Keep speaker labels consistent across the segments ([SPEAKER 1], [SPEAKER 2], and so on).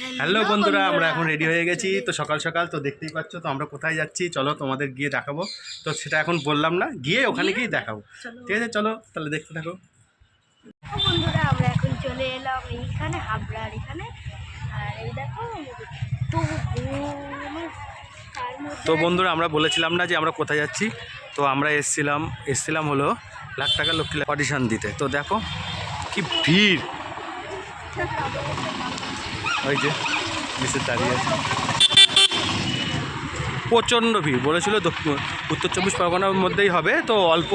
[SPEAKER 1] Hello বন্ধুরা, আমরা এখন রেডি হয়ে গেছি। তো সকাল সকাল তো দেখতেই পাচ্ছ। তো আমরা কোথায় যাচ্ছি চলো তোমাদের গিয়ে দেখাবো। তো সেটা এখন বললাম না, গিয়ে ওখানে গিয়ে দেখাবো। ঠিক আছে, চলো তাহলে দেখতে থাকো।
[SPEAKER 2] বন্ধুরা আমরা এখন চলে এলাম এইখানে হাবড়ার এখানে। আর এই দেখো
[SPEAKER 1] তো বন্ধুরা, আমরা বলেছিলাম না যে আমরা কোথায় যাচ্ছি। তো আমরা এসছিলাম হলো লাখ টাকা লক্ষ্মী অডিশন দিতে। তো দেখো কি ভিড়, ওই যে নিচে দাঁড়িয়ে আছে, প্রচণ্ড ভিড়। বলেছিল উত্তর চব্বিশ পরগনার মধ্যেই হবে, তো অল্প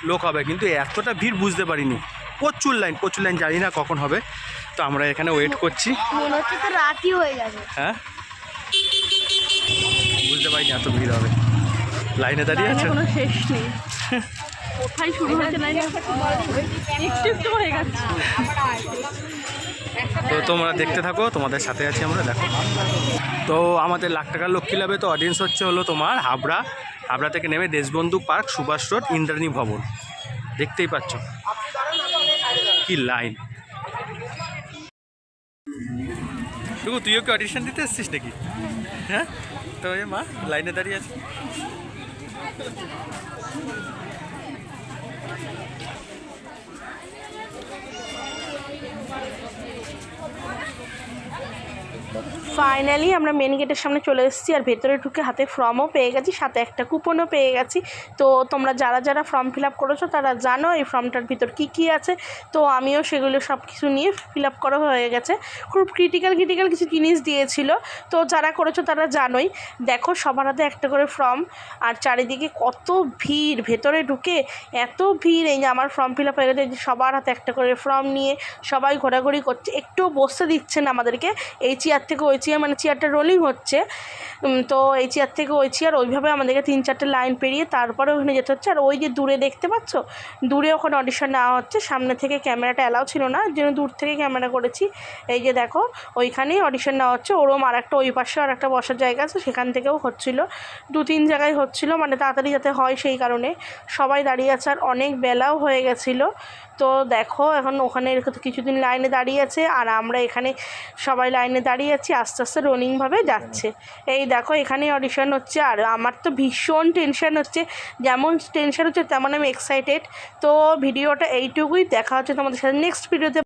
[SPEAKER 1] লোক হবে, কিন্তু এতটা ভিড় বুঝতে পারিনি। প্রচুর লাইন, জানি না কখন হবে। তো আমরা এখানে ওয়েট করছি।
[SPEAKER 2] মনে হচ্ছে তো রাতই হয়ে যাবে।
[SPEAKER 1] হ্যাঁ, বুঝতে পারিনি এত ভিড় হবে। লাইনে দাঁড়িয়ে আছে,
[SPEAKER 3] কোনো শেষ নেই, কোথায় শুরু হয়েছে লাইন একটু হয়ে গেছে।
[SPEAKER 1] তো তোমরা দেখতে থাকো, তোমাদের সাথে আছি আমরা। দেখো, তো আমাদের লাখ টাকার লক্ষ্মী লাভে তো অডিয়েন্স হচ্ছে হলো তোমার হাবড়া থেকে নেমে দেশবন্ধু পার্ক, সুভাষ রোড, ইন্দ্রাণী ভবন। দেখতেই পাচ্ছ কি লাইন। তুইও কি অডিশন দিতে এসছিস নাকি? হ্যাঁ, তো এই মা লাইনে দাঁড়িয়ে আছে।
[SPEAKER 3] ফাইনালি আমরা মেন গেটের সামনে চলে এসেছি, আর ভেতরে ঢুকে হাতে ফর্মও পেয়ে গেছি, সাথে একটা কুপনও পেয়ে গেছি। তো তোমরা যারা ফর্ম ফিল আপ করেছো তারা জানো এই ফর্মটার ভিতর কী আছে। তো আমিও সেগুলো সব কিছু নিয়ে ফিল আপ করা হয়ে গেছে। খুব ক্রিটিক্যাল কিছু জিনিস দিয়েছিল, তো যারা করেছো তারা জানোই। দেখো সবার হাতে একটা করে ফর্ম, আর চারিদিকে কত ভিড়, ভেতরে ঢুকে এত ভিড়। এই যে আমার ফর্ম ফিল আপ হয়ে গেছে, সবার হাতে একটা করে ফর্ম নিয়ে সবাই ঘোরাঘুরি করছে, একটু বসতে দিচ্ছে না আমাদেরকে। এই চেয়ার থেকে ওই চেয়ার, মানে চেয়ারটা রোলিং হচ্ছে, তো এই চেয়ার থেকে ওই চেয়ার, ওইভাবে আমাদেরকে 3-4টে লাইন পেরিয়ে তারপরে ওখানে যেতে হচ্ছে। আর ওই যে দূরে দেখতে পাচ্ছ, দূরে ওখানে অডিশন নেওয়া হচ্ছে। সামনে থেকে ক্যামেরাটা অ্যালাউ ছিল না, যেন দূর থেকে ক্যামেরা করেছি। এই যে দেখো ওইখানেই অডিশন নেওয়া হচ্ছে। ওরম আর একটা ওই পাশে আর একটা বসার জায়গা আছে, সেখান থেকেও হচ্ছিলো। 2-3 জায়গায় হচ্ছিলো, মানে তাড়াতাড়ি যাতে হয় সেই কারণে সবাই দাঁড়িয়ে আছে। আর অনেক বেলাও হয়ে গেছিলো। তো দেখো এখন ওখানে কিছুদিন লাইনে দাঁড়িয়ে আছে, আর আমরা এখানে সবাই লাইনে দাঁড়িয়ে আছি। আস্তে আস্তে রনিংভাবে যাচ্ছে। এই দেখো এখানেই অডিশন হচ্ছে, আর আমার তো ভীষণ টেনশন হচ্ছে। যেমন টেনশন হচ্ছে তেমন আমি এক্সাইটেড। তো ভিডিওটা এইটুকুই, দেখা হচ্ছে তোমাদের সাথে নেক্সট ভিডিওতে।